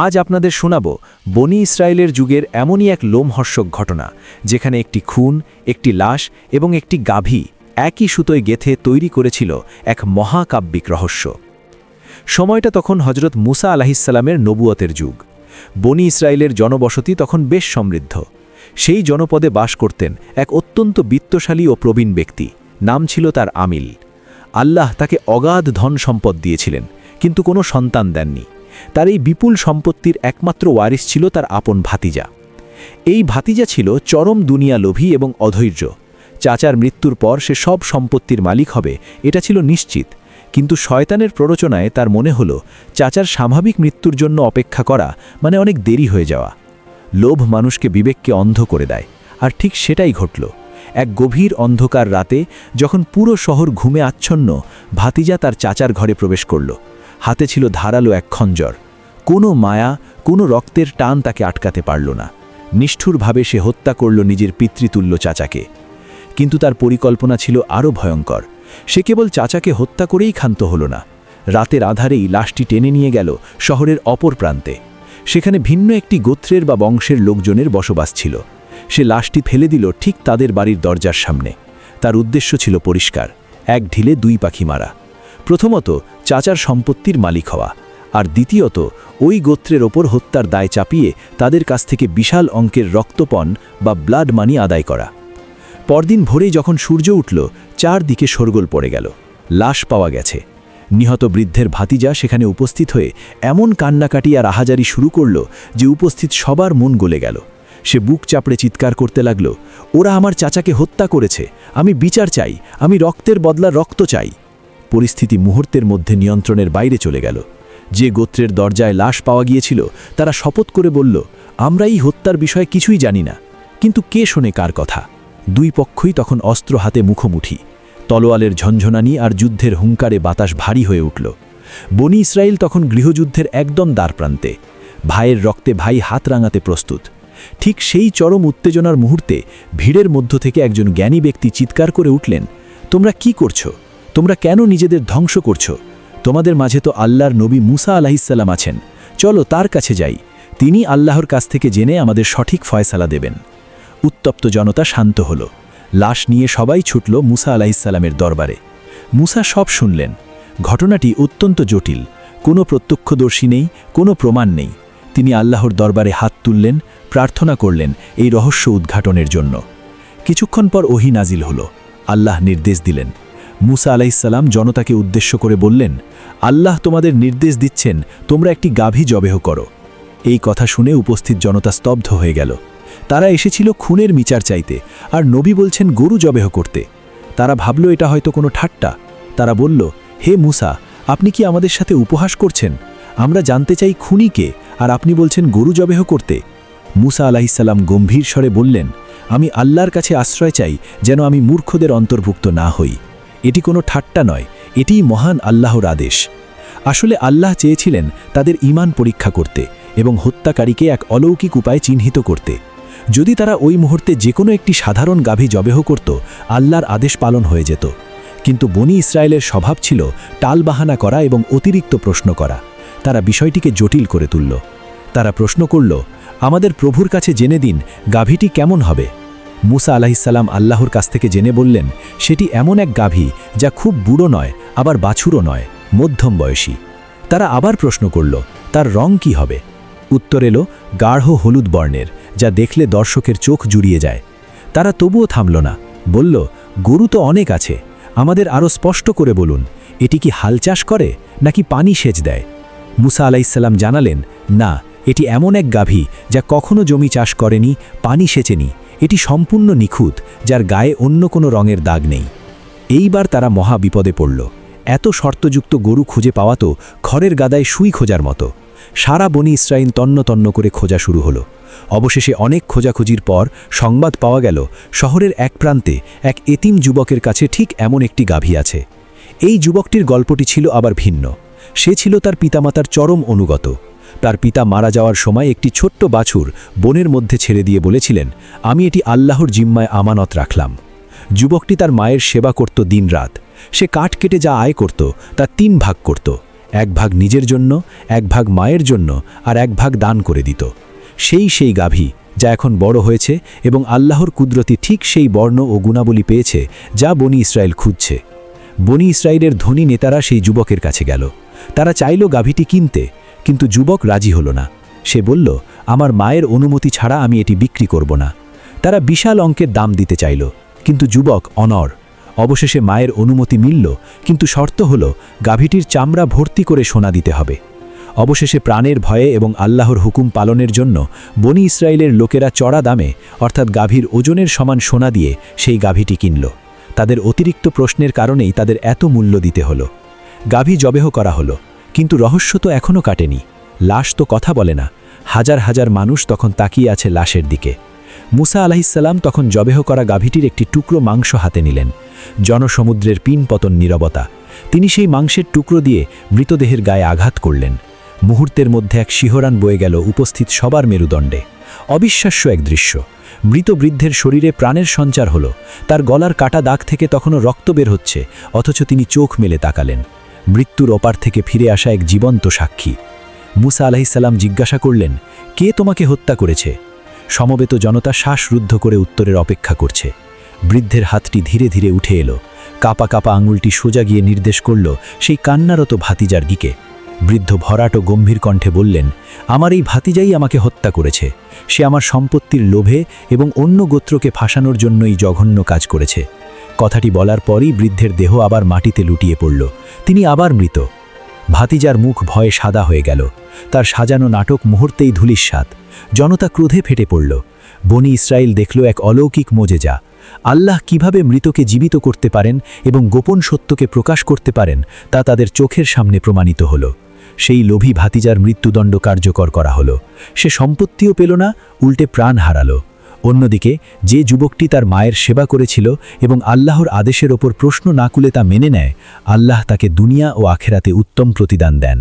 আজ আপনাদের শোনাব বনি ইসরায়েলের যুগের এমনই এক লোমহর্ষক ঘটনা, যেখানে একটি খুন, একটি লাশ এবং একটি গাভী একই সুতোয় গেথে তৈরি করেছিল এক মহাকাব্যিক রহস্য। সময়টা তখন হজরত মুসা আলাহিসাল্লামের নবুয়তের যুগ। বনি ইসরায়েলের জনবসতি তখন বেশ সমৃদ্ধ। সেই জনপদে বাস করতেন এক অত্যন্ত বিত্তশালী ও প্রবীণ ব্যক্তি, নাম ছিল তার আমিল। আল্লাহ তাকে অগাধ ধন সম্পদ দিয়েছিলেন, কিন্তু কোনো সন্তান দেননি। তার এই বিপুল সম্পত্তির একমাত্র ওয়ারিস ছিল তার আপন ভাতিজা। এই ভাতিজা ছিল চরম দুনিয়া লোভী এবং অধৈর্য। চাচার মৃত্যুর পর সে সব সম্পত্তির মালিক হবে, এটা ছিল নিশ্চিত। কিন্তু শয়তানের প্ররোচনায় তার মনে হল চাচার স্বাভাবিক মৃত্যুর জন্য অপেক্ষা করা মানে অনেক দেরি হয়ে যাওয়া। লোভ মানুষকে বিবেককে অন্ধ করে দেয়, আর ঠিক সেটাই ঘটল। এক গভীর অন্ধকার রাতে যখন পুরো শহর ঘুমে আচ্ছন্ন, ভাতিজা তার চাচার ঘরে প্রবেশ করল। হাতে ছিল ধারালো এক খঞ্জর। কোনো মায়া, কোনো রক্তের টান তাকে আটকাতে পারল না। নিষ্ঠুরভাবে সে হত্যা করল নিজের পিতৃতুল্য চাচাকে। কিন্তু তার পরিকল্পনা ছিল আরও ভয়ঙ্কর। সে কেবল চাচাকে হত্যা করেই ক্ষান্ত হল না, রাতের আধারেই লাশটি টেনে নিয়ে গেল শহরের অপর প্রান্তে। সেখানে ভিন্ন একটি গোত্রের বা বংশের লোকজনের বসবাস ছিল। সে লাশটি ফেলে দিল ঠিক তাদের বাড়ির দরজার সামনে। তার উদ্দেশ্য ছিল পরিষ্কার, এক ঢিলে দুই পাখি মারা। প্রথমত চাচার সম্পত্তির মালিক হওয়া, আর দ্বিতীয়ত ওই গোত্রের ওপর হত্যার দায় চাপিয়ে তাদের কাছ থেকে বিশাল অঙ্কের রক্তপণ বা ব্লাড মানি আদায় করা। পরদিন ভোরেই যখন সূর্য উঠল, চারদিকে শোরগোল পড়ে গেল। লাশ পাওয়া গেছে। নিহত বৃদ্ধের ভাতিজা সেখানে উপস্থিত হয়ে এমন কান্নাকাটি আর আহাজারি শুরু করল যে উপস্থিত সবার মন গলে গেল। সে বুক চাপড়ে চিৎকার করতে লাগল, ওরা আমার চাচাকে হত্যা করেছে, আমি বিচার চাই, আমি রক্তের বদলা রক্ত চাই। পরিস্থিতি মুহূর্তের মধ্যে নিয়ন্ত্রণের বাইরে চলে গেল। যে গোত্রের দরজায় লাশ পাওয়া গিয়েছিল তারা শপথ করে বলল, আমরা এই হত্যার বিষয়ে কিছুই জানি না। কিন্তু কে শোনে কার কথা? দুই পক্ষই তখন অস্ত্র হাতে মুখোমুখি। তলোয়ালের ঝনঝনানি আর যুদ্ধের হুঙ্কারে বাতাস ভারী হয়ে উঠল। বনি ইসরায়েল তখন গৃহযুদ্ধের একদম দ্বারপ্রান্তে। ভাইয়ের রক্তে ভাই হাত রাঙাতে প্রস্তুত। ঠিক সেই চরম উত্তেজনার মুহূর্তে ভিড়ের মধ্য থেকে একজন জ্ঞানী ব্যক্তি চিৎকার করে উঠলেন, তোমরা কি করছো? তোমরা কেন নিজেদের ধ্বংস করছো? তোমাদের মাঝে তো আল্লাহর নবী মুসা আলাইহিসসালাম আছেন, চলো তার কাছে যাই। তিনি আল্লাহর কাছ থেকে জেনে আমাদের সঠিক ফয়সালা দেবেন। উত্তপ্ত জনতা শান্ত হল। লাশ নিয়ে সবাই ছুটল মুসা আলাইহিসসালামের দরবারে। মুসা সব শুনলেন। ঘটনাটি অত্যন্ত জটিল। কোনো প্রত্যক্ষদর্শী নেই, কোনো প্রমাণ নেই। তিনি আল্লাহর দরবারে হাত তুললেন, প্রার্থনা করলেন এই রহস্য উদ্ঘাটনের জন্য। কিছুক্ষণ পর ওহী নাজিল হল। আল্লাহ নির্দেশ দিলেন। মুসা আলাইহিসসালাম জনতাকে উদ্দেশ্য করে বললেন, আল্লাহ তোমাদের নির্দেশ দিচ্ছেন তোমরা একটি গাভী জবেহ করো। এই কথা শুনে উপস্থিত জনতা স্তব্ধ হয়ে গেল। তারা এসেছিল খুনের বিচার চাইতে, আর নবী বলছেন গরু জবেহ করতে। তারা ভাবল এটা হয়তো কোনো ঠাট্টা। তারা বলল, হে মুসা, আপনি কি আমাদের সাথে উপহাস করছেন? আমরা জানতে চাই খুনি কে, আর আপনি বলছেন গরু জবেহ করতে। মুসা আলাইহিসসালাম গম্ভীর স্বরে বললেন, আমি আল্লাহর কাছে আশ্রয় চাই যেন আমি মূর্খদের অন্তর্ভুক্ত না হই। এটি কোনো ঠাট্টা নয়, এটিই মহান আল্লাহর আদেশ। আসলে আল্লাহ চেয়েছিলেন তাদের ঈমান পরীক্ষা করতে এবং হত্যাকারীকে এক অলৌকিক উপায়ে চিহ্নিত করতে। যদি তারা ওই মুহূর্তে যে কোনো একটি সাধারণ গাভী জবেহ করত, আল্লাহর আদেশ পালন হয়ে যেত। কিন্তু বনি ইসরায়েলের স্বভাব ছিল টালবাহানা করা এবং অতিরিক্ত প্রশ্ন করা। তারা বিষয়টিকে জটিল করে তুলল। তারা প্রশ্ন করল, আমাদের প্রভুর কাছে জেনে দিন গাভীটি কেমন হবে। মুসা আলাইহিসসালাম আল্লাহর কাছ থেকে জেনে বললেন, সেটি এমন এক গাভী যা খুব বুড়ো নয়, আবার বাছুরও নয়, মধ্যম বয়সী। তারা আবার প্রশ্ন করল, তার রং কি হবে? উত্তর এলো গাঢ় হলুদ বর্ণের, যা দেখলে দর্শকের চোখ জুড়িয়ে যায়। তারা তবুও থামল না, বলল, গরু তো অনেক আছে, আমাদের আরও স্পষ্ট করে বলুন, এটি কি হাল চাষ করে নাকি পানি সেচ দেয়? মুসা আলাইহিসসালাম জানালেন, না, এটি এমন এক গাভী যা কখনো জমি চাষ করেনি, পানি সেচেনি। এটি সম্পূর্ণ নিখুঁত, যার গায়ে অন্য কোনো রঙের দাগ নেই। এইবার তারা মহা বিপদে পড়ল। এত শর্তযুক্ত গরু খুঁজে পাওয়া তো খড়ের গাদায় সুই খোঁজার মতো। সারা বনি ইসরায়েল তন্ন তন্ন করে খোঁজা শুরু হলো। অবশেষে অনেক খোঁজাখুঁজির পর সংবাদ পাওয়া গেল শহরের এক প্রান্তে এক এতিম যুবকের কাছে ঠিক এমন একটি গাভী আছে। এই যুবকটির গল্পটি ছিল আবার ভিন্ন। সে ছিল তার পিতামাতার চরম অনুগত। তার পিতা মারা যাওয়ার সময় একটি ছোট্ট বাছুর বনের মধ্যে ছেড়ে দিয়ে বলেছিলেন, আমি এটি আল্লাহর জিম্মায় আমানত রাখলাম। যুবকটি তার মায়ের সেবা করত দিনরাত। সে কাঠ কেটে যা আয় করত তা 3 ভাগ করত। এক ভাগ নিজের জন্য, এক ভাগ মায়ের জন্য, আর এক ভাগ দান করে দিত। সেই গাভী যা এখন বড় হয়েছে এবং আল্লাহর কুদরতি ঠিক সেই বর্ণ ও গুণাবলী পেয়েছে যা বনি ইসরায়েল খুঁজছে। বনি ইসরায়েলের ধনী নেতারা সেই যুবকের কাছে গেল। তারা চাইল গাভীটি কিনতে, কিন্তু যুবক রাজি হল না। সে বলল, আমার মায়ের অনুমতি ছাড়া আমি এটি বিক্রি করব না। তারা বিশাল অঙ্কের দাম দিতে চাইল, কিন্তু যুবক অনড়। অবশেষে মায়ের অনুমতি মিলল, কিন্তু শর্ত হল গাভীটির চামড়া ভর্তি করে সোনা দিতে হবে। অবশেষে প্রাণের ভয়ে এবং আল্লাহর হুকুম পালনের জন্য বনি ইসরায়েলের লোকেরা চড়া দামে অর্থাৎ গাভীর ওজনের সমান সোনা দিয়ে সেই গাভীটি কিনল। তাদের অতিরিক্ত প্রশ্নের কারণেই তাদের এত মূল্য দিতে হলো। গাভী জবেহ করা হলো, কিন্তু রহস্য তো এখনও কাটেনি। লাশ তো কথা বলে না। হাজার হাজার মানুষ তখন তাকিয়ে আছে লাশের দিকে। মুসা আলাইহিসসালাম তখন জবেহ করা গাভীটির একটি টুকরো মাংস হাতে নিলেন। জনসমুদ্রের পিনপতন নীরবতা। তিনি সেই মাংসের টুকরো দিয়ে মৃতদেহের গায়ে আঘাত করলেন। মুহূর্তের মধ্যে এক শিহরান বয়ে গেল উপস্থিত সবার মেরুদণ্ডে। অবিশ্বাস্য এক দৃশ্য। মৃত বৃদ্ধের শরীরে প্রাণের সঞ্চার হলো। তার গলার কাটা দাগ থেকে তখনও রক্ত বের হচ্ছে, অথচ তিনি চোখ মেলে তাকালেন। মৃত্যুর ওপার থেকে ফিরে আসা এক জীবন্ত সাক্ষী। মুসা আলাইহিসসালাম জিজ্ঞাসা করলেন, কে তোমাকে হত্যা করেছে? সমবেত জনতা শ্বাসরুদ্ধ করে উত্তরের অপেক্ষা করছে। বৃদ্ধের হাতটি ধীরে ধীরে উঠে এলো। কাপা কাপা আঙুলটি সোজা গিয়ে নির্দেশ করল সেই কান্নারত ভাতিজার দিকে। বৃদ্ধ ভরাট ও গম্ভীর কণ্ঠে বললেন, আমার এই ভাতিজাই আমাকে হত্যা করেছে। সে আমার সম্পত্তির লোভে এবং অন্য গোত্রকে ফাঁসানোর জন্যই জঘন্য কাজ করেছে। কথাটি বলার পরই বৃদ্ধের দেহ আবার মাটিতে লুটিয়ে পড়ল। তিনি আবার মৃত। ভাতিজার মুখ ভয়ে সাদা হয়ে গেল। তার সাজানো নাটক মুহূর্তেই ধূলিসাৎ। জনতা ক্রোধে ফেটে পড়ল। বনি ইসরায়েল দেখল এক অলৌকিক মোজেজা। আল্লাহ কিভাবে মৃতকে জীবিত করতে পারেন এবং গোপন সত্যকে প্রকাশ করতে পারেন তা তাদের চোখের সামনে প্রমাণিত হল। সেই লোভী ভাতিজার মৃত্যুদণ্ড কার্যকর করা হলো। সে সম্পত্তিও পেল না, উল্টে প্রাণ হারালো। অন্যদিকে যে যুবকটি তার মায়ের সেবা করেছিল এবং আল্লাহর আদেশের ওপর প্রশ্ন না কুলে তা মেনে নেয়, আল্লাহ তাকে দুনিয়া ও আখেরাতে উত্তম প্রতিদান দেন।